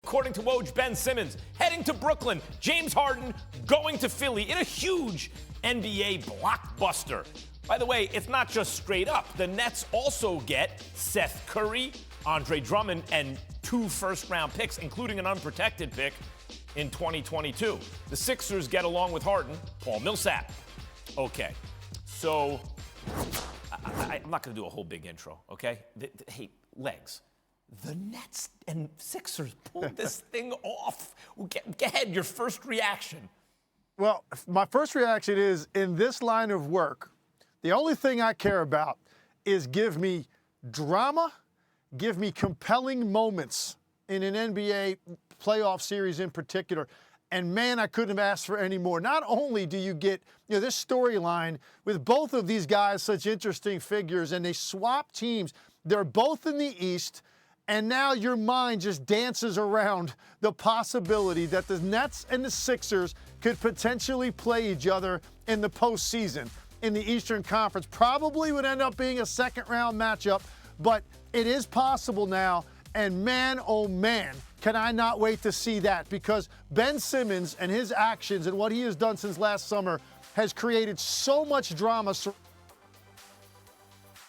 According to Woj, Ben Simmons heading to Brooklyn, James Harden going to Philly in a huge NBA blockbuster. By the way, it's not just straight up. The Nets also get Seth Curry, Andre Drummond, and 2 first-round picks, including an unprotected pick in 2022. The Sixers get, along with Harden, Paul Millsap. Okay, so I'm not going to do a whole big intro, okay? Hey, Legs. The Nets and Sixers pulled this thing off. Get ahead, your first reaction. Well, my first reaction is, in this line of work, the only thing I care about is give me drama, give me compelling moments in an NBA playoff series in particular. And man, I couldn't have asked for any more. Not only do you get, this storyline with both of these guys, such interesting figures, and they swap teams. They're both in the East. And now your mind just dances around the possibility that the Nets and the Sixers could potentially play each other in the postseason in the Eastern Conference. Probably would end up being a second-round matchup, but it is possible now. And man, oh man, can I not wait to see that, because Ben Simmons and his actions and what he has done since last summer has created so much drama.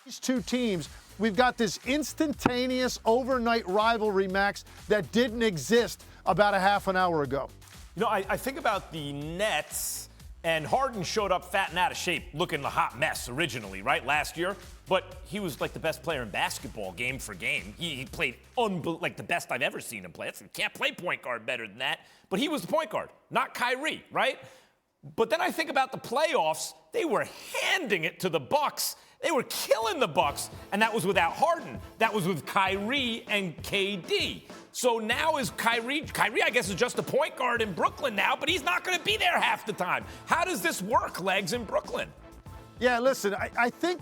These two teams, we've got this instantaneous overnight rivalry, Max, that didn't exist about a half an hour ago. I think about the Nets, and Harden showed up fat and out of shape, looking a hot mess originally, right, last year. But he was like the best player in basketball game for game. He played like the best I've ever seen him play. You can't play point guard better than that. But he was the point guard, not Kyrie, right? But then I think about the playoffs. They were handing it to the Bucks. They were killing the Bucks, and that was without Harden. That was with Kyrie and KD. So now is Kyrie, I guess, is just a point guard in Brooklyn now, but he's not going to be there half the time. How does this work, Legs, in Brooklyn? Yeah, listen, I think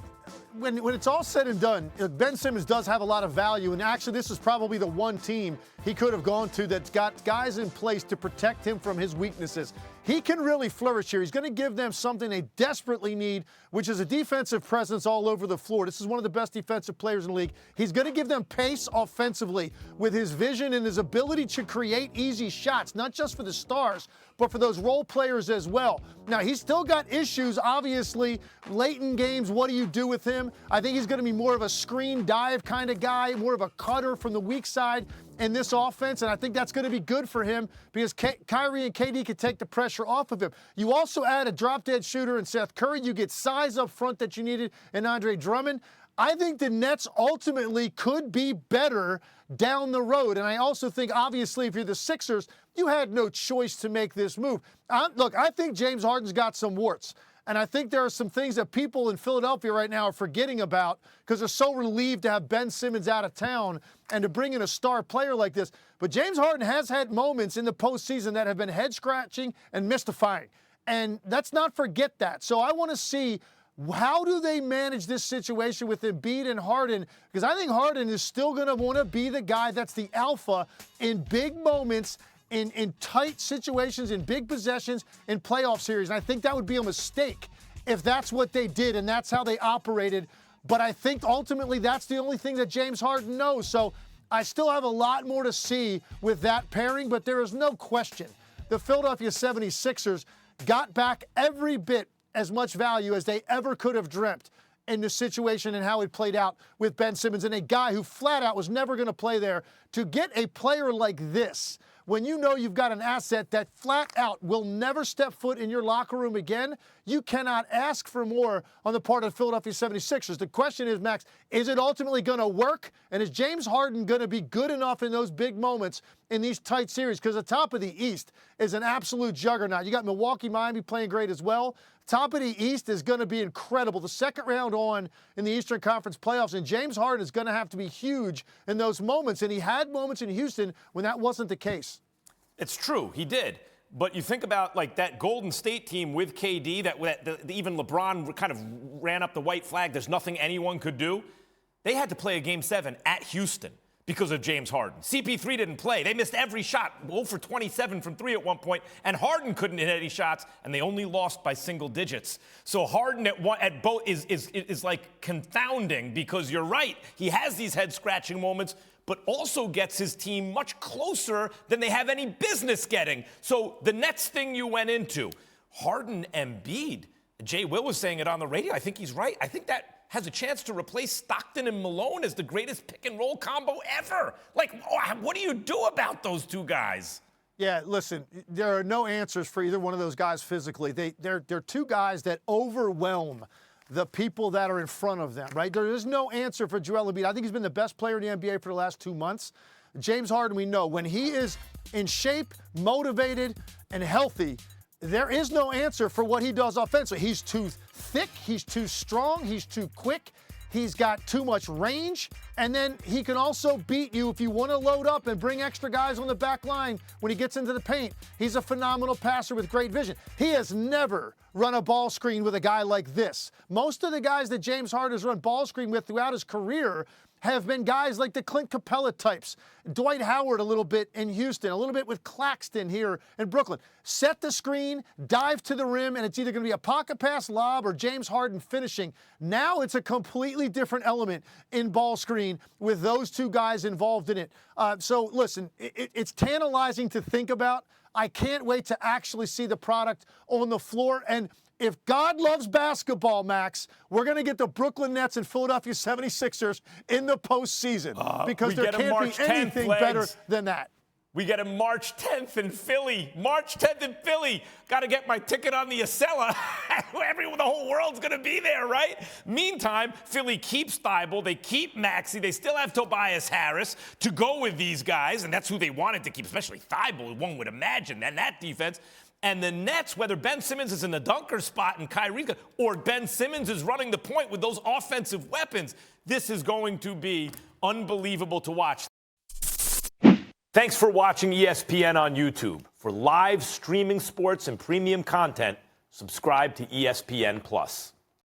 when it's all said and done, Ben Simmons does have a lot of value, and actually this is probably the one team he could have gone to that's got guys in place to protect him from his weaknesses. He can really flourish here. He's going to give them something they desperately need, which is a defensive presence all over the floor. This is one of the best defensive players in the league. He's going to give them pace offensively with his vision and his ability to create easy shots, not just for the stars, but for those role players as well. Now, he's still got issues, obviously, late in games. What do you do with him? I think he's going to be more of a screen dive kind of guy, more of a cutter from the weak side in this offense, and I think that's going to be good for him because Kyrie and KD can take the pressure off of him. You also add a drop-dead shooter in Seth Curry. You get size up front that you needed in Andre Drummond. I think the Nets ultimately could be better down the road, and I also think, obviously, if you're the Sixers, you had no choice to make this move. Look, I think James Harden's got some warts. And I think there are some things that people in Philadelphia right now are forgetting about because they're so relieved to have Ben Simmons out of town and to bring in a star player like this. But James Harden has had moments in the postseason that have been head-scratching and mystifying. And let's not forget that. So I want to see, how do they manage this situation with Embiid and Harden? Because I think Harden is still going to want to be the guy that's the alpha in big moments, in tight situations, in big possessions, in playoff series. And I think that would be a mistake if that's what they did and that's how they operated. But I think ultimately that's the only thing that James Harden knows. So I still have a lot more to see with that pairing, but there is no question the Philadelphia 76ers got back every bit as much value as they ever could have dreamt in the situation and how it played out with Ben Simmons and a guy who flat out was never going to play there. To get a player like this, when you know you've got an asset that flat out will never step foot in your locker room again, you cannot ask for more on the part of the Philadelphia 76ers. The question is, Max, is it ultimately going to work? And is James Harden going to be good enough in those big moments in these tight series? Because the top of the East is an absolute juggernaut. You got Milwaukee, Miami playing great as well. Top of the East is going to be incredible. The second round on in the Eastern Conference playoffs, and James Harden is going to have to be huge in those moments. And he had moments in Houston when that wasn't the case. It's true, he did. But you think about like that Golden State team with KD, that even LeBron kind of ran up the white flag. There's nothing anyone could do. They had to play a Game 7 at Houston because of James Harden. CP3 didn't play. They missed every shot, 0 for 27 from 3 at one point, and Harden couldn't hit any shots, and they only lost by single digits. So Harden at both is like confounding because you're right. He has these head-scratching moments, but also gets his team much closer than they have any business getting. So the Nets thing you went into, Harden and Embiid, Jay Will was saying it on the radio. I think he's right. I think that has a chance to replace Stockton and Malone as the greatest pick-and-roll combo ever. Like, what do you do about those two guys? Yeah, listen, there are no answers for either one of those guys physically. They're two guys that overwhelm the people that are in front of them, right? There is no answer for Joel Embiid. I think he's been the best player in the NBA for the last 2 months. James Harden, we know, when he is in shape, motivated, and healthy, there is no answer for what he does offensively. He's too thick, he's too strong, he's too quick, he's got too much range, and then he can also beat you if you want to load up and bring extra guys on the back line when he gets into the paint. He's a phenomenal passer with great vision. He has never run a ball screen with a guy like this. Most of the guys that James Harden has run ball screen with throughout his career have been guys like the Clint Capella types, Dwight Howard a little bit in Houston, a little bit with Claxton here in Brooklyn. Set the screen, dive to the rim, and it's either going to be a pocket pass, lob, or James Harden finishing. Now it's a completely different element in ball screen with those two guys involved in it. So listen, it's tantalizing to think about. I can't wait to actually see the product on the floor. And if God loves basketball, Max, we're going to get the Brooklyn Nets and Philadelphia 76ers in the postseason because there can't be anything better than that. We get him March 10th in Philly. March 10th in Philly. Got to get my ticket on the Acela. The whole world's going to be there, right? Meantime, Philly keeps Thibault. They keep Maxey. They still have Tobias Harris to go with these guys, and that's who they wanted to keep, especially Thibault, one would imagine, and that defense. And the Nets, whether Ben Simmons is in the dunker spot and Kyrie, or Ben Simmons is running the point with those offensive weapons, this is going to be unbelievable to watch. Thanks for watching ESPN on YouTube. For live streaming sports and premium content, subscribe to ESPN+.